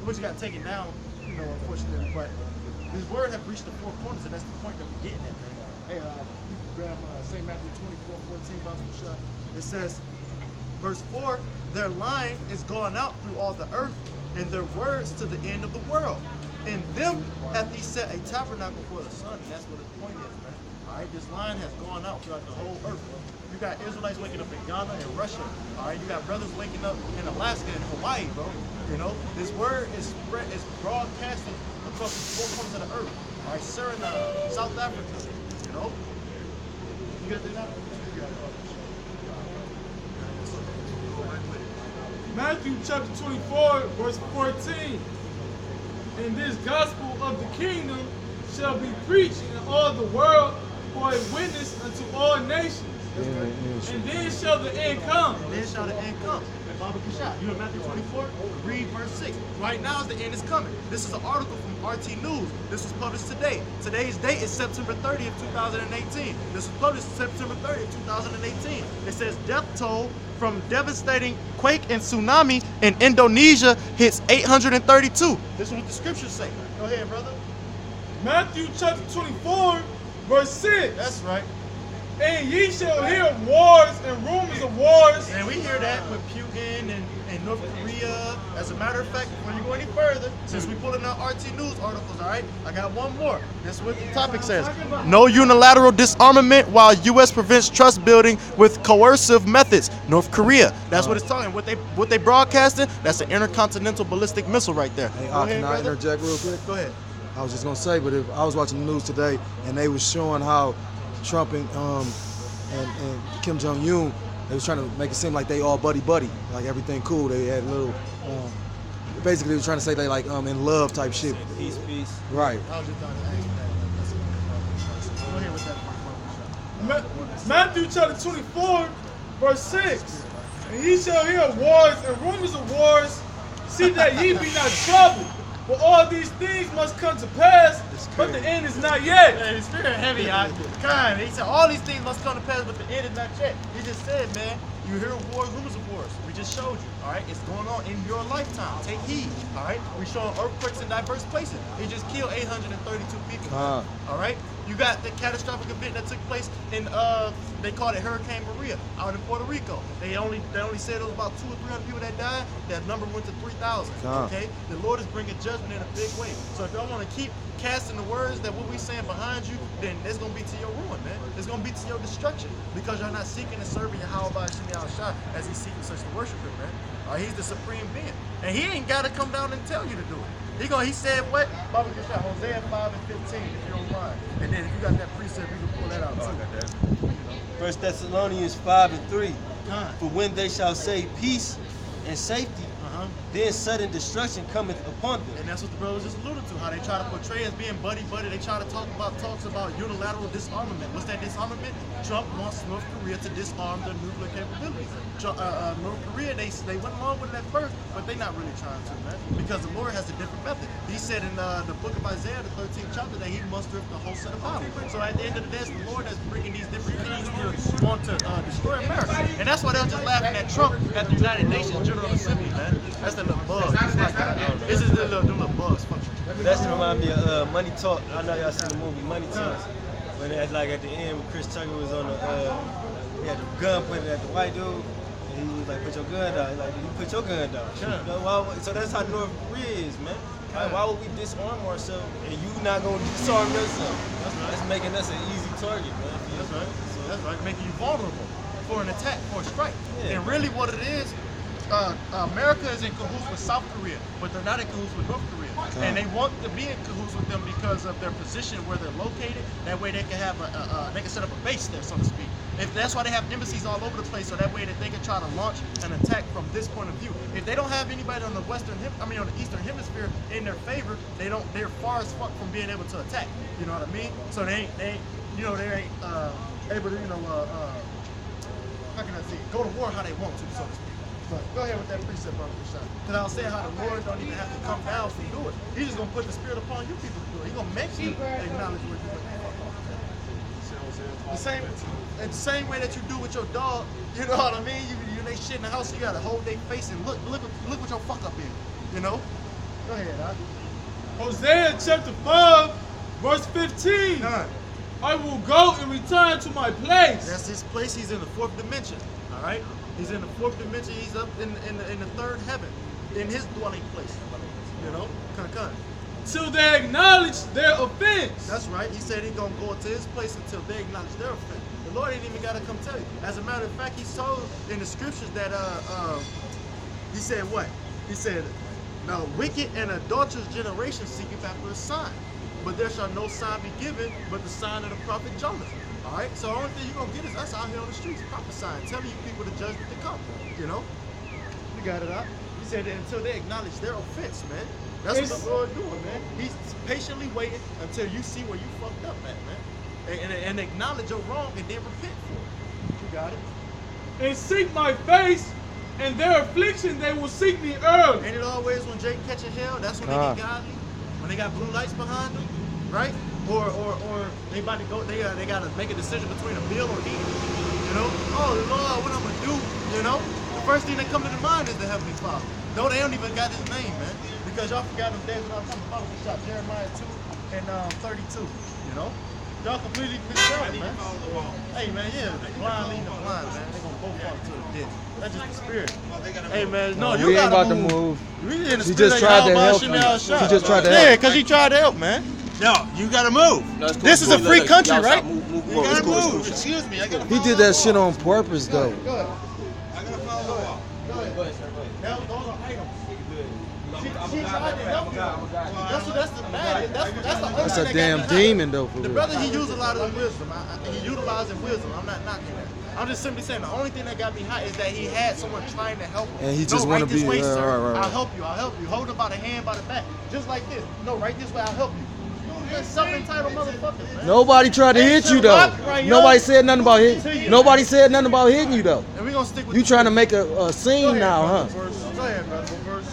which got taken down, unfortunately. But his word have reached the four corners, and that's the point that we're getting at, man. Hey, you can grab St. Matthew 24:14, Bible shot. It says, verse 4, their line is going out through all the earth, and their words to the end of the world. In them hath he set a tabernacle for the sun, and that's what his point is, man. All right, this line has gone out throughout the whole earth. You got Israelites waking up in Ghana and Russia. All right, you got brothers waking up in Alaska and Hawaii, bro. This word is broadcasted across the four corners of the earth. All right, Suriname, South Africa. You got that? Matthew chapter 24, verse 14. And this gospel of the kingdom shall be preached in all the world for a witness unto all nations. And then shall the end come. And then shall the end come. Baba Kishah, you in Matthew 24? Read verse 6. Right now, the end is coming. This is an article from RT News. This was published today. Today's date is September 30th, 2018. This was published September 30th, 2018. It says death toll from devastating quake and tsunami in Indonesia hits 832. This is what the scriptures say. Go ahead, brother. Matthew chapter 24, verse 6. That's right. And ye shall hear wars and rumors of wars. And we hear that with Putin and North Korea. As a matter of fact, before you go any further, since we pulling out RT News articles, all right, I got one more. This is what the topic says. No unilateral disarmament while U.S. prevents trust building with coercive methods. North Korea. That's what it's talking. What they broadcasting, that's an intercontinental ballistic missile right there. Hey, can I interject real quick? Go ahead. I was just going to say, but if I was watching the news today, and they was showing how Trump and Kim Jong-un, they was trying to make it seem like they all buddy-buddy, like everything cool. They had little, basically they was trying to say they like in love type shit. Peace. Right. I was just trying to ask that. Go ahead with that. Matthew chapter 24, verse 6. And ye shall hear wars and rumors of wars. See that ye be not troubled. For all these things must come to pass, but the end is not yet. Man, it's very heavy. Kind. He said all these things must come to pass, but the end is not yet. He just said, man, you hear wars, rumors of wars. We just showed you. All right, it's going on in your lifetime. Take heed. All right, we showing earthquakes in diverse places. It just killed 832 people. All right, you got the catastrophic event that took place in they called it Hurricane Maria out in Puerto Rico. They only said it was about 200 or 300 people that died. That number went to 3,000. Okay, the Lord is bringing judgment in a big way. So if y'all want to keep casting the words that what we saying behind you, then it's gonna be to your ruin, man. It's gonna be to your destruction because you're not seeking and serving Yahweh Shemi Al-Shah as he's seeking such to worship him, man. He's the supreme being, and he ain't gotta come down and tell you to do it. He said what? Baba Kishah, Hosea 5 and 15, if you don't mind. And then if you got that precept, you can pull that out too. 1 Thessalonians 5 and 3. For when they shall say peace and safety, then sudden destruction cometh upon them. And that's what the brothers just alluded to, how they try to portray as being buddy-buddy. They try to talks about unilateral disarmament. What's that disarmament? Trump wants North Korea to disarm their nuclear capabilities. North Korea, they went along with it at first, but they're not really trying to, man, because the Lord has a different method. He said in the book of Isaiah, the 13th chapter, that he must strip the whole set of power. So at the end of the day, it's the Lord that's bringing these different things to want to destroy America. And that's why they're just laughing at Trump at the United Nations General Assembly, man. That's the little bug. This is the little bugs function. That's remind me of Money Talk. I know y'all seen the movie Money Talks. When at the end, when Chris Tucker was on he had the gun pointed at the white dude, and he was like, "Put your gun down." He's like, "You put your gun down." So that's how North Korea is, man. Why would we disarm ourselves and you not gonna disarm yourself? That's making us an easy target, man. That's right. That's right. Making you vulnerable for an attack, for a strike. And really, what it is. America is in cahoots with South Korea, but they're not in cahoots with North Korea. And they want to be in cahoots with them because of their position where they're located. That way they can have they can set up a base there, so to speak. If that's why they have embassies all over the place, so that way that they can try to launch an attack from this point of view. If they don't have anybody on the on the Eastern Hemisphere in their favor, they're far as fuck from being able to attack. You know what I mean? So they ain't able to how can I say go to war how they want to, so to speak. But go ahead with that precept, Brother Rashad. Because I was saying how the Lord don't even have to come down to do it. He's just going to put the spirit upon you people to do it. He's going to make you acknowledge what you're doing. The same way that you do with your dog, you know what I mean? You they shit in the house, so you got to hold their face and look what your fuck up is, you know? Go ahead, huh? Hosea chapter 5, verse 15. None. I will go and return to my place. That's his place. He's in the fourth dimension. All right. He's in the fourth dimension. He's up in the third heaven, in his dwelling place. You know, come. Till they acknowledge their offense. That's right. He said he's gonna go into his place until they acknowledge their offense. The Lord ain't even gotta come tell you. As a matter of fact, he told in the scriptures that he said what? He said, "Now wicked and adulterous generation seeketh after a sign, but there shall no sign be given but the sign of the prophet Jonah." All right. So the only thing you're gonna get is us out here on the streets prophesying, telling you people the judgment to come. You know. You got it out. He said that until they acknowledge their offense, man. That's what the Lord doing, man. He's patiently waiting until you see where you fucked up at, man. And acknowledge your wrong and then repent for it. You got it? And seek my face, and their affliction they will seek me early. Ain't it always when Jake catching hell, that's when they get godly? When they got blue lights behind them, right? Or they about to go, they gotta make a decision between a bill or eating. You know? Oh Lord, what I'm gonna do, you know? The first thing that come to the mind is the Heavenly Father. No, they don't even got his name, man. Because y'all forgot them days when I was talking about we shot Jeremiah 2 and 32. You know? Y'all completely missed out, man. Hey man, yeah, the blind leading the blind, man. They gonna both fall to the ditch. That's just the spirit. Hey man, no, you we ain't gotta about to move. move. We in the She spirit just of tried to Yahweh help Shem you. El She Shah. just tried to Yeah, help. because he tried to help, man. No, you gotta move. This is a free country, right? You gotta move. Excuse me, I gotta He did that shit on purpose, though. Go ahead. I gotta follow the law. Go ahead. Those are items. She tried to help you. That's the bad. That's That's a damn demon, though, for The real. brother, he used a lot of wisdom. He utilizing wisdom. I'm not knocking that. I'm just simply saying the only thing that got me hot is that he had someone trying to help him. And he just no, wanna right this be- way, right, sir. right, right. I'll help you. I'll help you. Hold him by the hand, by the back, just like this. No, right this way. I'll help you. You're self-entitled motherfuckers, man. Nobody tried to hit you, though. Nobody said nothing about hitting. Nobody said nothing about hitting you, though. And we gonna stick with You the trying to scripture. make a Go scene ahead, now, brother. huh? Go ahead, brother. What verse?